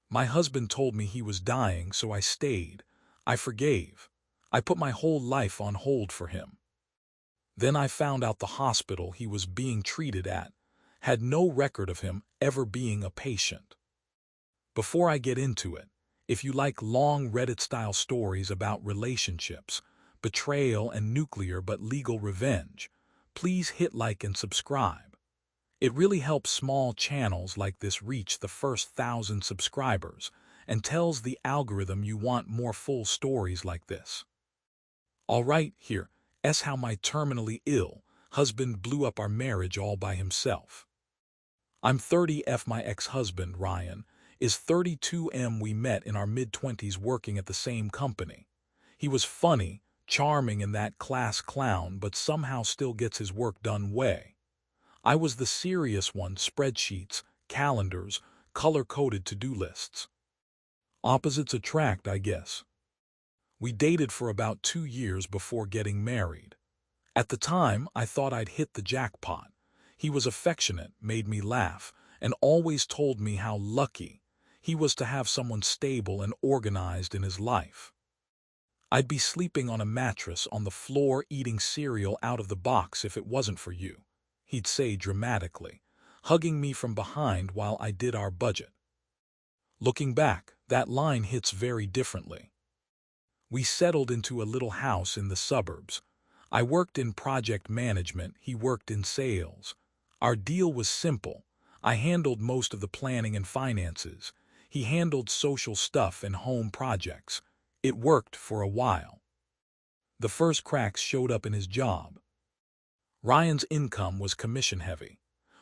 My husband told me he was dying, so I stayed. I forgave. I put my whole life on hold for him. Then I found out the hospital he was being treated at had no record of him ever being a patient. Before I get into it, if you like long Reddit-style stories about relationships, betrayal, and nuclear but legal revenge, please hit like and subscribe. It really helps small channels like this reach the first 1,000 subscribers and tells the algorithm you want more full stories like this. Alright, here's how my terminally ill husband blew up our marriage all by himself. I'm 30F. My ex-husband, Ryan, is 32M. We met in our mid-20s working at the same company. He was funny, charming, and that class clown, but somehow still gets his work done way. I was the serious one, spreadsheets, calendars, color-coded to-do lists. Opposites attract, I guess. We dated for about 2 years before getting married. At the time, I thought I'd hit the jackpot. He was affectionate, made me laugh, and always told me how lucky he was to have someone stable and organized in his life. I'd be sleeping on a mattress on the floor eating cereal out of the box if it wasn't for you, he'd say dramatically, hugging me from behind while I did our budget. Looking back, that line hits very differently. We settled into a little house in the suburbs. I worked in project management, he worked in sales. Our deal was simple. I handled most of the planning and finances. He handled social stuff and home projects. It worked for a while. The first cracks showed up in his job. Ryan's income was commission-heavy.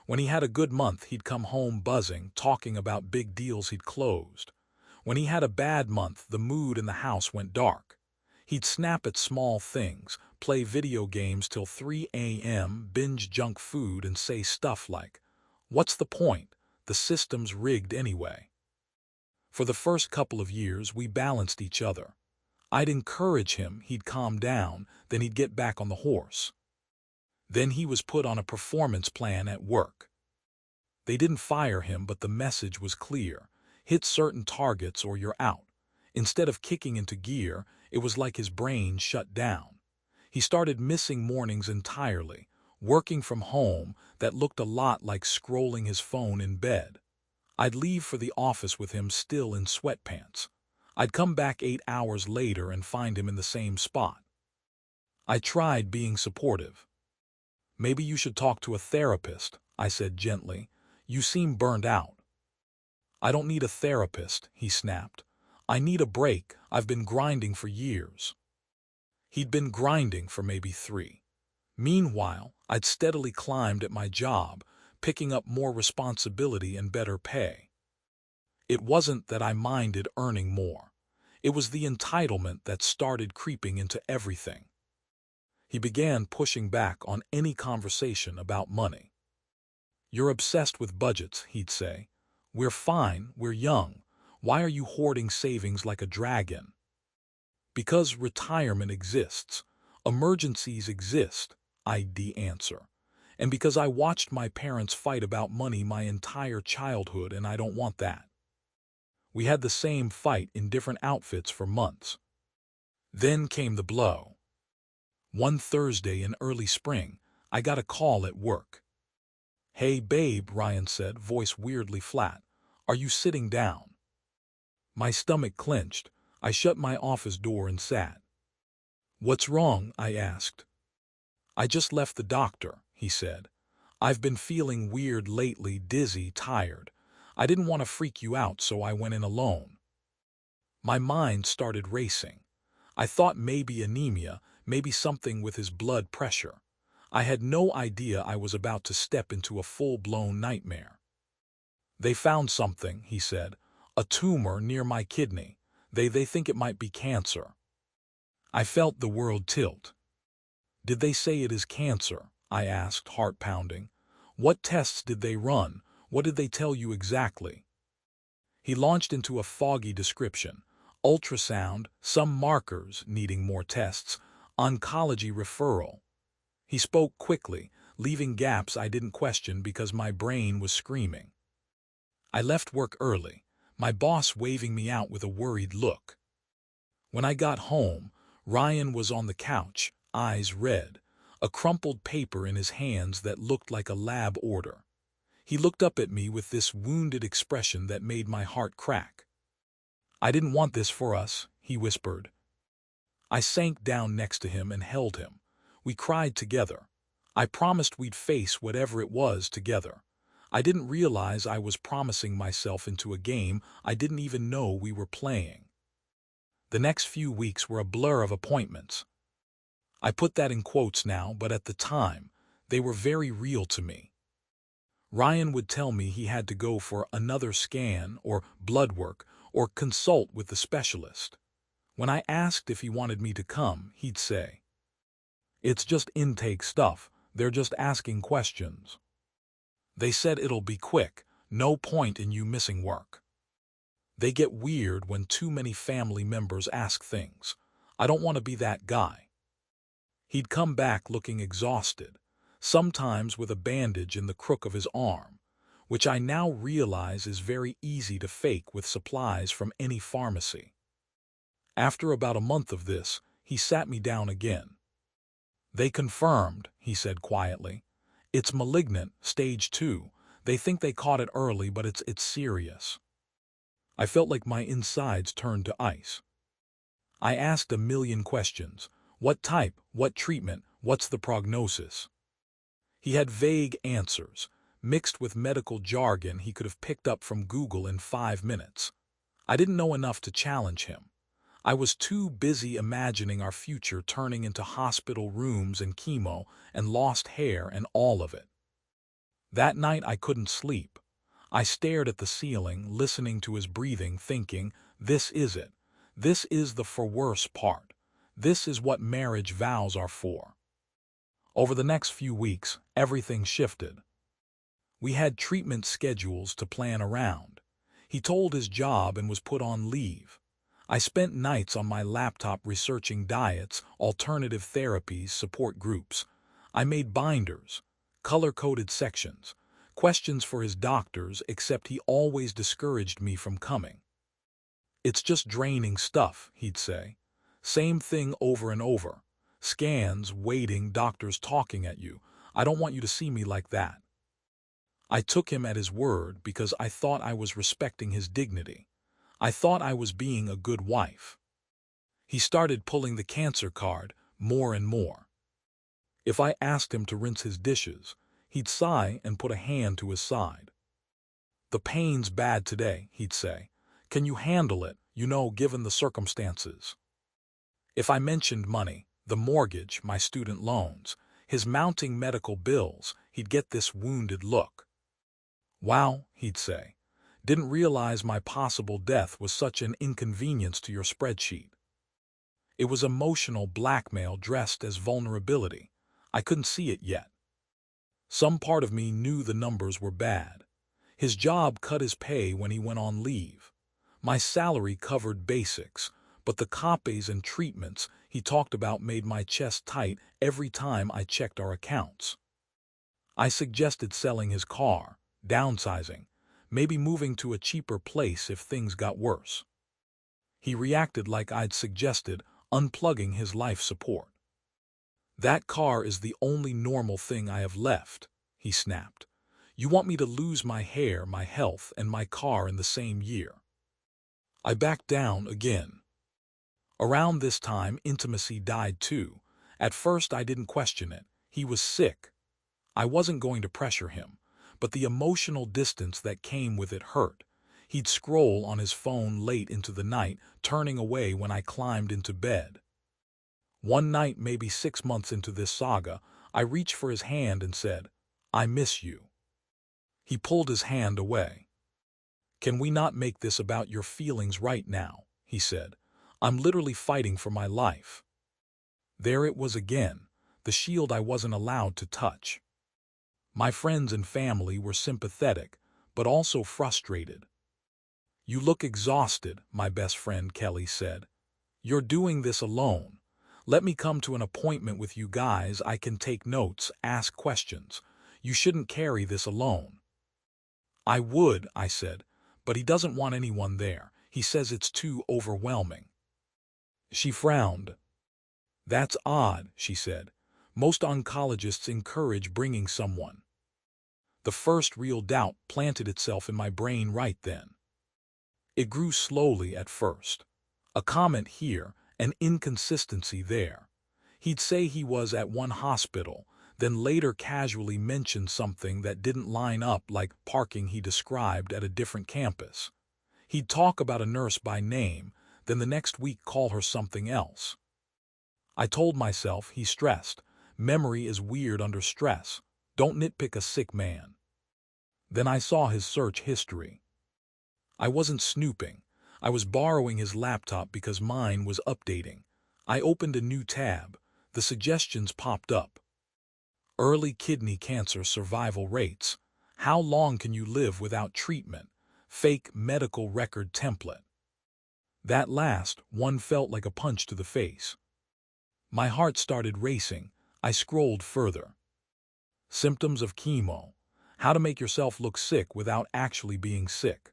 When he had a good month, he'd come home buzzing, talking about big deals he'd closed. When he had a bad month, the mood in the house went dark. He'd snap at small things, play video games till 3 a.m., binge junk food, and say stuff like, "What's the point? The system's rigged anyway." For the first couple of years, we balanced each other. I'd encourage him, he'd calm down, then he'd get back on the horse. Then he was put on a performance plan at work. They didn't fire him, but the message was clear. Hit certain targets or you're out. Instead of kicking into gear, it was like his brain shut down. He started missing mornings entirely, working from home that looked a lot like scrolling his phone in bed. I'd leave for the office with him still in sweatpants. I'd come back 8 hours later and find him in the same spot. I tried being supportive. "Maybe you should talk to a therapist," I said gently. "You seem burned out." "I don't need a therapist," he snapped. "I need a break. I've been grinding for years." He'd been grinding for maybe 3. Meanwhile, I'd steadily climbed at my job, picking up more responsibility and better pay. It wasn't that I minded earning more. It was the entitlement that started creeping into everything. He began pushing back on any conversation about money. "You're obsessed with budgets," he'd say. "We're fine, we're young. Why are you hoarding savings like a dragon?" "Because retirement exists. Emergencies exist," I'd answer. "And because I watched my parents fight about money my entire childhood, and I don't want that." We had the same fight in different outfits for months. Then came the blow. One Thursday in early spring, I got a call at work. "Hey babe," Ryan said, voice weirdly flat. "Are you sitting down?" My stomach clenched. I shut my office door and sat. "What's wrong?" I asked. "I just left the doctor," he said. "I've been feeling weird lately, dizzy, tired. I didn't want to freak you out, so I went in alone." My mind started racing. I thought maybe anemia, maybe something with his blood pressure. I had no idea I was about to step into a full-blown nightmare. "They found something," he said. "A tumor near my kidney. They think it might be cancer." I felt the world tilt. "Did they say it is cancer?" I asked, heart pounding. "What tests did they run? What did they tell you exactly?" He launched into a foggy description. Ultrasound, some markers needing more tests, oncology referral. He spoke quickly, leaving gaps I didn't question because my brain was screaming. I left work early. my boss waving me out with a worried look. When I got home, Ryan was on the couch, eyes red, a crumpled paper in his hands that looked like a lab order. He looked up at me with this wounded expression that made my heart crack. "I didn't want this for us," he whispered. I sank down next to him and held him. We cried together. I promised we'd face whatever it was together. I didn't realize I was promising myself into a game I didn't even know we were playing. The next few weeks were a blur of appointments. I put that in quotes now, but at the time, they were very real to me. Ryan would tell me he had to go for another scan or blood work or consult with the specialist. When I asked if he wanted me to come, he'd say, "It's just intake stuff. They're just asking questions. They said it'll be quick. No point in you missing work." They get weird when too many family members ask things. I don't want to be that guy. He'd come back looking exhausted, sometimes with a bandage in the crook of his arm, which I now realize is very easy to fake with supplies from any pharmacy. After about a month of this, he sat me down again. "They confirmed," he said quietly. "It's malignant, stage 2. They think they caught it early, but it's serious." I felt like my insides turned to ice. I asked a million questions. What type? What treatment? What's the prognosis? He had vague answers, mixed with medical jargon he could have picked up from Google in 5 minutes. I didn't know enough to challenge him. I was too busy imagining our future turning into hospital rooms and chemo and lost hair and all of it. That night I couldn't sleep. I stared at the ceiling, listening to his breathing, thinking, this is it. This is the for worse part. This is what marriage vows are for. Over the next few weeks, everything shifted. We had treatment schedules to plan around. He told his job and was put on leave. I spent nights on my laptop researching diets, alternative therapies, support groups. I made binders, color-coded sections, questions for his doctors, except he always discouraged me from coming. "It's just draining stuff," he'd say. "Same thing over and over. Scans, waiting, doctors talking at you. I don't want you to see me like that." I took him at his word because I thought I was respecting his dignity. I thought I was being a good wife. He started pulling the cancer card more and more. If I asked him to rinse his dishes, he'd sigh and put a hand to his side. "The pain's bad today," he'd say. "Can you handle it, given the circumstances?" If I mentioned money, the mortgage, my student loans, his mounting medical bills, he'd get this wounded look. "Wow," he'd say. "Didn't realize my possible death was such an inconvenience to your spreadsheet." It was emotional blackmail dressed as vulnerability. I couldn't see it yet. Some part of me knew the numbers were bad. His job cut his pay when he went on leave. My salary covered basics, but the copies and treatments he talked about made my chest tight every time I checked our accounts. I suggested selling his car, downsizing, maybe moving to a cheaper place if things got worse. He reacted like I'd suggested unplugging his life support. "That car is the only normal thing I have left," he snapped. "You want me to lose my hair, my health, and my car in the same year?" I backed down again. Around this time, intimacy died too. At first I didn't question it. He was sick. I wasn't going to pressure him, but the emotional distance that came with it hurt. He'd scroll on his phone late into the night, turning away when I climbed into bed. One night, maybe 6 months into this saga, I reached for his hand and said, "I miss you." He pulled his hand away. "Can we not make this about your feelings right now?" he said. "I'm literally fighting for my life." There it was again, the shield I wasn't allowed to touch. My friends and family were sympathetic, but also frustrated. "You look exhausted," my best friend Kelly said. "You're doing this alone. Let me come to an appointment with you guys. I can take notes, ask questions. You shouldn't carry this alone." "I would," I said, but he doesn't want anyone there. He says it's too overwhelming. She frowned. That's odd, she said. Most oncologists encourage bringing someone. The first real doubt planted itself in my brain right then. It grew slowly at first. A comment here, an inconsistency there. He'd say he was at one hospital, then later casually mention something that didn't line up, like parking he described at a different campus. He'd talk about a nurse by name, then the next week call her something else. I told myself, he's stressed. Memory is weird under stress. Don't nitpick a sick man. Then I saw his search history. I wasn't snooping. I was borrowing his laptop because mine was updating. I opened a new tab. The suggestions popped up. Early kidney cancer survival rates. How long can you live without treatment? Fake medical record template. That last one felt like a punch to the face. My heart started racing. I scrolled further. Symptoms of chemo. How to make yourself look sick without actually being sick.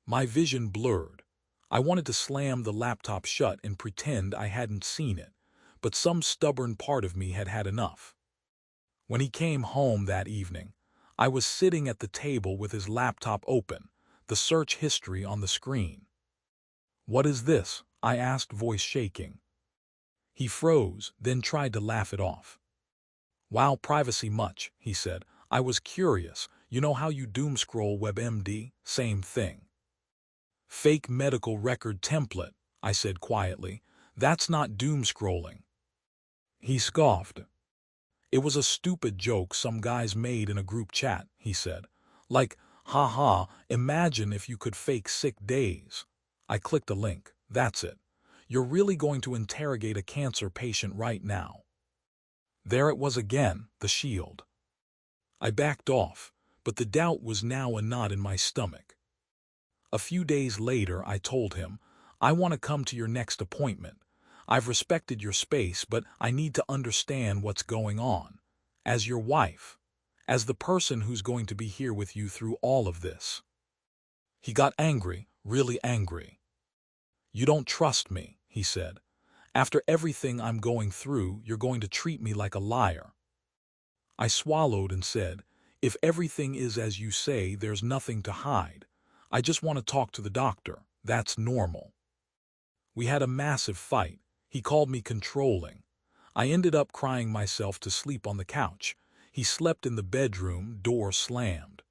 My vision blurred. I wanted to slam the laptop shut and pretend I hadn't seen it, but some stubborn part of me had had enough. When he came home that evening, I was sitting at the table with his laptop open, the search history on the screen. "What is this?" I asked, voice shaking. He froze, then tried to laugh it off. "Wow, privacy much," he said. "I was curious. You know how you doom scroll WebMD? Same thing." "Fake medical record template," I said quietly. "That's not doom scrolling." He scoffed. "It was a stupid joke some guys made in a group chat," he said. "Like, haha, imagine if you could fake sick days." I clicked a link. That's it. You're really going to interrogate a cancer patient right now. There it was again, the shield. I backed off, but the doubt was now a knot in my stomach. A few days later, I told him, "I want to come to your next appointment. I've respected your space, but I need to understand what's going on. As your wife. As the person who's going to be here with you through all of this." He got angry, really angry. "You don't trust me," he said. "After everything I'm going through, you're going to treat me like a liar." I swallowed and said, "If everything is as you say, there's nothing to hide. I just want to talk to the doctor. That's normal." We had a massive fight. He called me controlling. I ended up crying myself to sleep on the couch. He slept in the bedroom, door slammed.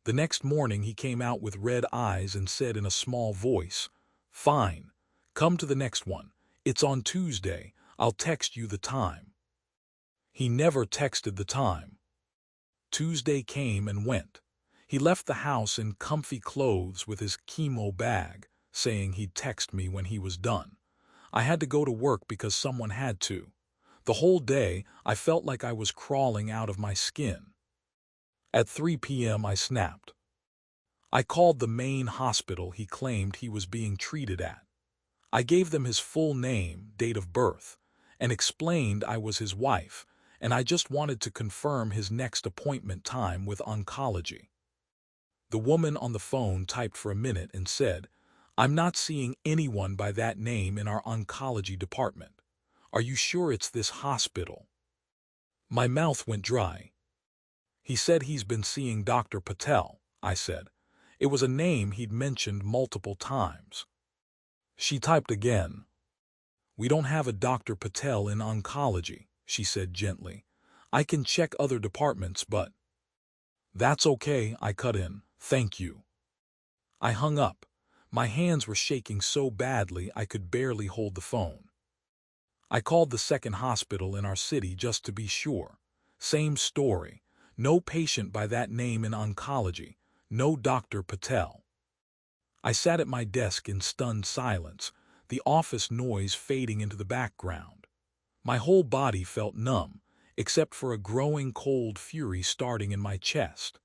The next morning he came out with red eyes and said in a small voice, "Fine. Come to the next one. It's on Tuesday. I'll text you the time." He never texted the time. Tuesday came and went. He left the house in comfy clothes with his chemo bag, saying he'd text me when he was done. I had to go to work because someone had to. The whole day, I felt like I was crawling out of my skin. At 3 p.m. I snapped. I called the main hospital he claimed he was being treated at. I gave them his full name, date of birth, and explained I was his wife, and I just wanted to confirm his next appointment time with oncology. The woman on the phone typed for a minute and said, "I'm not seeing anyone by that name in our oncology department. Are you sure it's this hospital?" My mouth went dry. "He said he's been seeing Dr. Patel," I said. It was a name he'd mentioned multiple times. She typed again. "We don't have a Dr. Patel in oncology," she said gently. "I can check other departments, but—" "That's okay," I cut in. "Thank you." I hung up. My hands were shaking so badly I could barely hold the phone. I called the second hospital in our city just to be sure. Same story. No patient by that name in oncology. No Dr. Patel. I sat at my desk in stunned silence, the office noise fading into the background. My whole body felt numb, except for a growing cold fury starting in my chest.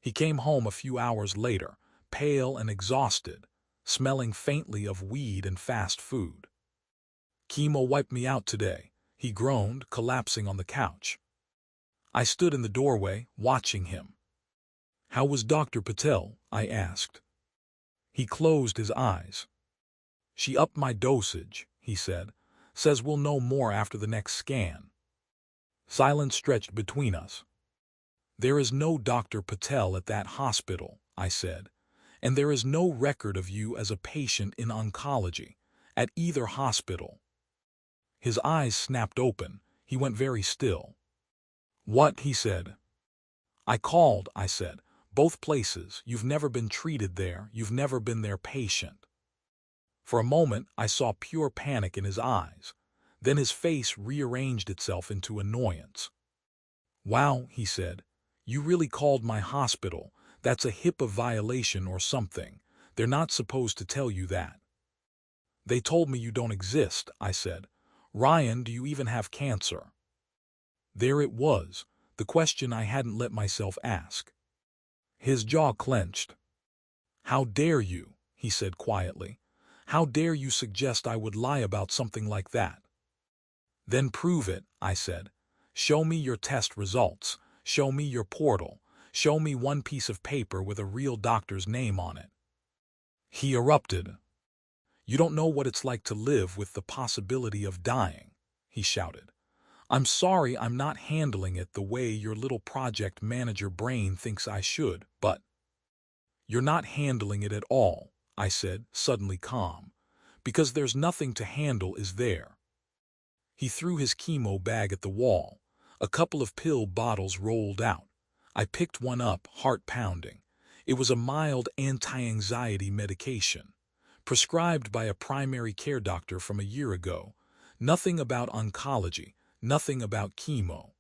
He came home a few hours later, pale and exhausted, smelling faintly of weed and fast food. "Chemo wiped me out today," he groaned, collapsing on the couch. I stood in the doorway, watching him. How was Dr. Patel? I asked. He closed his eyes. She upped my dosage, he said. Says we'll know more after the next scan. Silence stretched between us. There is no Dr. Patel at that hospital, I said, and there is no record of you as a patient in oncology at either hospital. His eyes snapped open. He went very still. What? He said. I called, I said. Both places. You've never been treated there. You've never been their patient. For a moment, I saw pure panic in his eyes. Then his face rearranged itself into annoyance. Wow, he said. You really called my hospital. That's a HIPAA violation or something. They're not supposed to tell you that. They told me you don't exist, I said. Ryan, do you even have cancer? There it was, the question I hadn't let myself ask. His jaw clenched. How dare you, he said quietly. How dare you suggest I would lie about something like that? Then prove it, I said. Show me your test results. Show me your portal. Show me one piece of paper with a real doctor's name on it. He erupted. You don't know what it's like to live with the possibility of dying, he shouted. I'm sorry I'm not handling it the way your little project manager brain thinks I should, but you're not handling it at all, I said, suddenly calm, because there's nothing to handle, is there? He threw his chemo bag at the wall. A couple of pill bottles rolled out. I picked one up, heart pounding. It was a mild anti-anxiety medication, prescribed by a primary care doctor from a year ago. Nothing about oncology, nothing about chemo.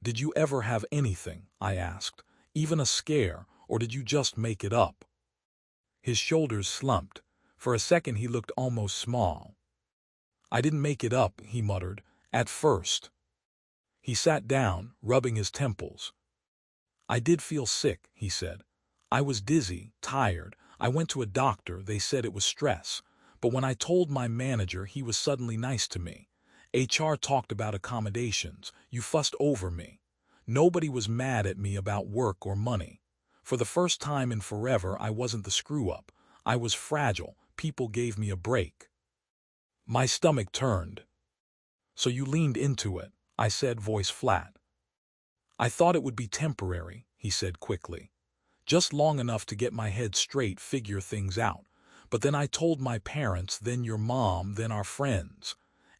Did you ever have anything, I asked, even a scare, or did you just make it up? His shoulders slumped. For a second he looked almost small. I didn't make it up, he muttered, at first. He sat down, rubbing his temples. I did feel sick, he said. I was dizzy, tired. I went to a doctor, they said it was stress. But when I told my manager, he was suddenly nice to me. HR talked about accommodations. You fussed over me. Nobody was mad at me about work or money. For the first time in forever, I wasn't the screw-up. I was fragile. People gave me a break. My stomach turned. So you leaned into it, I said, voice flat. I thought it would be temporary, he said quickly. Just long enough to get my head straight, figure things out. But then I told my parents, then your mom, then our friends.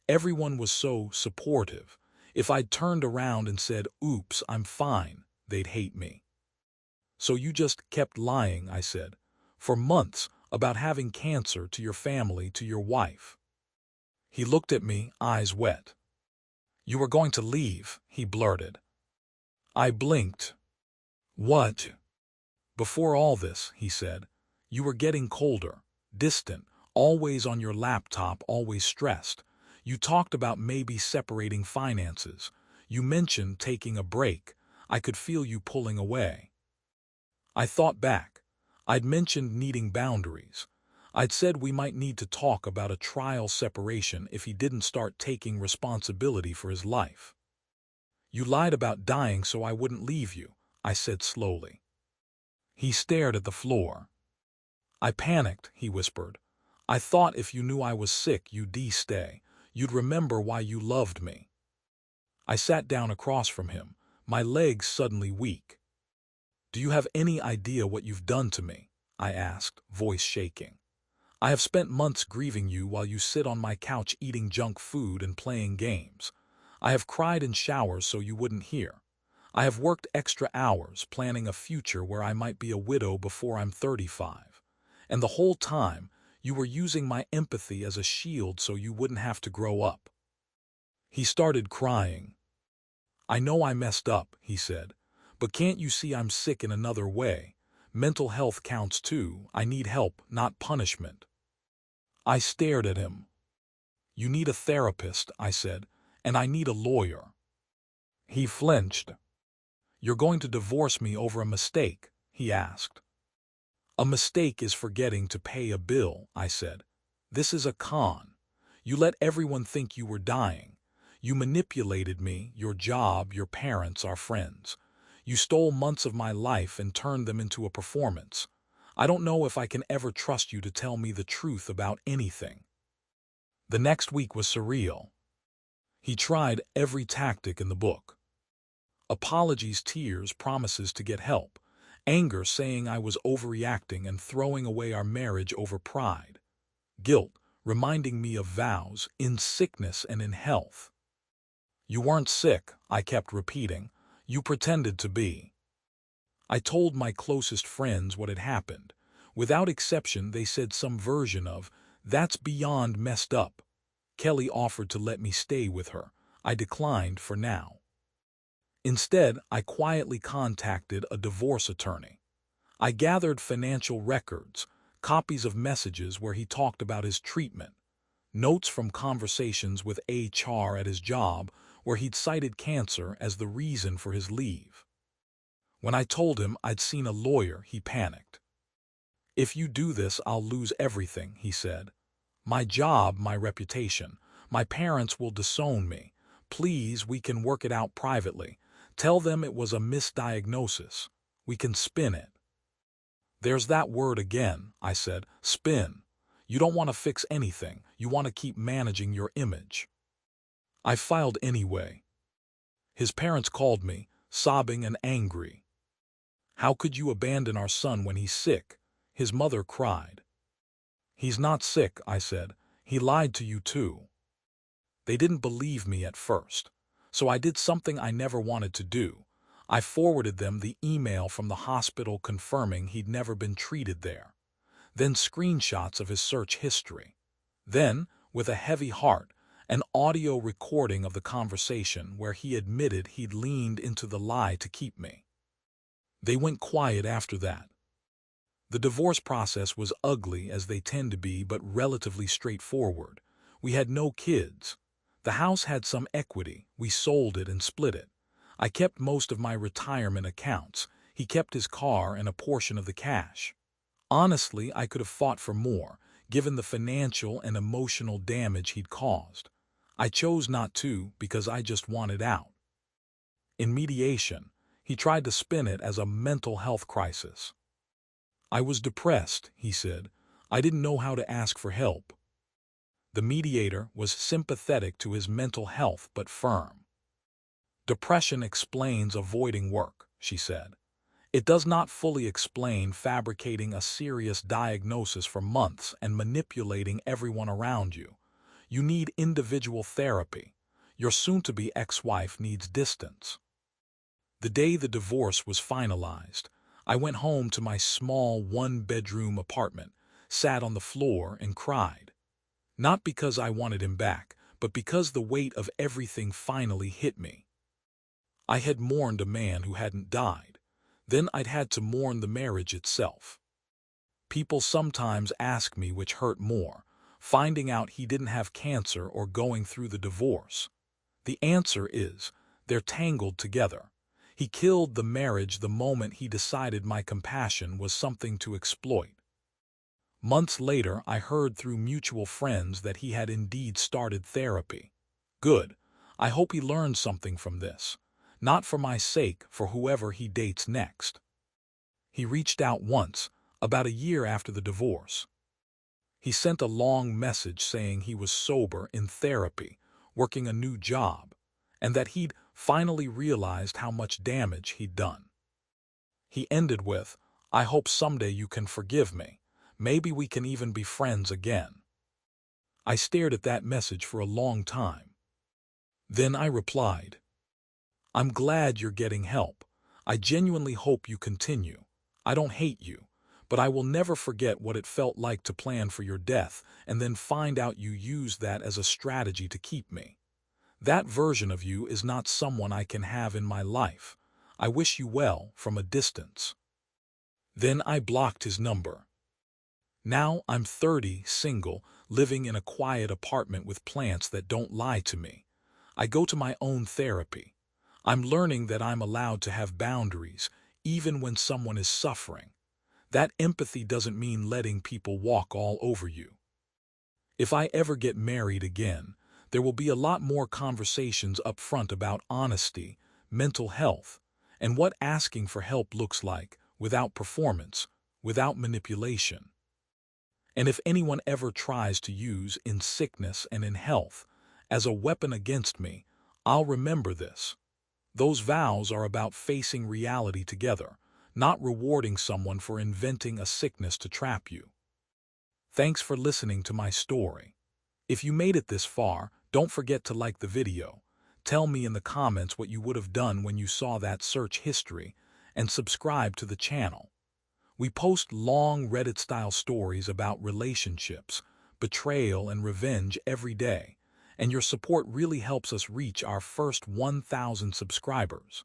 Everyone was so supportive. If I'd turned around and said, oops, I'm fine, they'd hate me. So you just kept lying, I said, for months, about having cancer, to your family, to your wife. He looked at me, eyes wet. You were going to leave, he blurted. I blinked. What? Before all this, he said, you were getting colder, distant, always on your laptop, always stressed. You talked about maybe separating finances. You mentioned taking a break. I could feel you pulling away. I thought back. I'd mentioned needing boundaries. I'd said we might need to talk about a trial separation if he didn't start taking responsibility for his life. You lied about dying so I wouldn't leave you, I said slowly. He stared at the floor. I panicked, he whispered. I thought if you knew I was sick, you'd stay. You'd remember why you loved me. I sat down across from him, my legs suddenly weak. Do you have any idea what you've done to me? I asked, voice shaking. I have spent months grieving you while you sit on my couch eating junk food and playing games. I have cried in showers so you wouldn't hear. I have worked extra hours planning a future where I might be a widow before I'm 35. And the whole time, you were using my empathy as a shield so you wouldn't have to grow up. He started crying. I know I messed up, he said, but can't you see I'm sick in another way? Mental health counts too. I need help, not punishment. I stared at him. You need a therapist, I said, and I need a lawyer. He flinched. You're going to divorce me over a mistake, he asked. A mistake is forgetting to pay a bill, I said. This is a con. You let everyone think you were dying. You manipulated me, your job, your parents, our friends. You stole months of my life and turned them into a performance. I don't know if I can ever trust you to tell me the truth about anything." The next week was surreal. He tried every tactic in the book. Apologies, tears, promises to get help. Anger, saying I was overreacting and throwing away our marriage over pride. Guilt, reminding me of vows, in sickness and in health. "You weren't sick," I kept repeating. "You pretended to be." I told my closest friends what had happened. Without exception, they said some version of, "That's beyond messed up." Kelly offered to let me stay with her. I declined for now. Instead, I quietly contacted a divorce attorney. I gathered financial records, copies of messages where he talked about his treatment, notes from conversations with HR at his job where he'd cited cancer as the reason for his leave. When I told him I'd seen a lawyer, he panicked. "If you do this, I'll lose everything," he said. "My job, my reputation. My parents will disown me. Please, we can work it out privately. Tell them it was a misdiagnosis. We can spin it." "There's that word again," I said. "Spin. You don't want to fix anything. You want to keep managing your image." I filed anyway. His parents called me, sobbing and angry. "How could you abandon our son when he's sick?" His mother cried. "He's not sick," I said. "He lied to you too." They didn't believe me at first, so I did something I never wanted to do. I forwarded them the email from the hospital confirming he'd never been treated there, then screenshots of his search history. Then, with a heavy heart, an audio recording of the conversation where he admitted he'd leaned into the lie to keep me. They went quiet after that. The divorce process was ugly, as they tend to be, but relatively straightforward. We had no kids. The house had some equity. We sold it and split it. I kept most of my retirement accounts. He kept his car and a portion of the cash. Honestly, I could have fought for more, given the financial and emotional damage he'd caused. I chose not to because I just wanted out. In mediation, he tried to spin it as a mental health crisis. "I was depressed," he said. "I didn't know how to ask for help." The mediator was sympathetic to his mental health but firm. "Depression explains avoiding work," she said. "It does not fully explain fabricating a serious diagnosis for months and manipulating everyone around you. You need individual therapy. Your soon-to-be ex-wife needs distance." The day the divorce was finalized, I went home to my small one-bedroom apartment, sat on the floor and cried. Not because I wanted him back, but because the weight of everything finally hit me. I had mourned a man who hadn't died. Then I'd had to mourn the marriage itself. People sometimes ask me which hurt more, finding out he didn't have cancer or going through the divorce. The answer is, they're tangled together. He killed the marriage the moment he decided my compassion was something to exploit. Months later, I heard through mutual friends that he had indeed started therapy. Good. I hope he learned something from this. Not for my sake, for whoever he dates next. He reached out once, about a year after the divorce. He sent a long message saying he was sober, in therapy, working a new job, and that he'd finally realized how much damage he'd done. He ended with, "I hope someday you can forgive me. Maybe we can even be friends again." I stared at that message for a long time. Then I replied, "I'm glad you're getting help. I genuinely hope you continue. I don't hate you, but I will never forget what it felt like to plan for your death and then find out you used that as a strategy to keep me. That version of you is not someone I can have in my life. I wish you well from a distance." Then I blocked his number. Now I'm 30, single, living in a quiet apartment with plants that don't lie to me. I go to my own therapy. I'm learning that I'm allowed to have boundaries, even when someone is suffering. That empathy doesn't mean letting people walk all over you. If I ever get married again, there will be a lot more conversations up front about honesty, mental health, and what asking for help looks like without performance, without manipulation. And if anyone ever tries to use in sickness and in health as a weapon against me, I'll remember this. Those vows are about facing reality together, not rewarding someone for inventing a sickness to trap you. Thanks for listening to my story. If you made it this far, don't forget to like the video. Tell me in the comments what you would have done when you saw that search history, and subscribe to the channel. We post long Reddit-style stories about relationships, betrayal, and revenge every day, and your support really helps us reach our first 1,000 subscribers.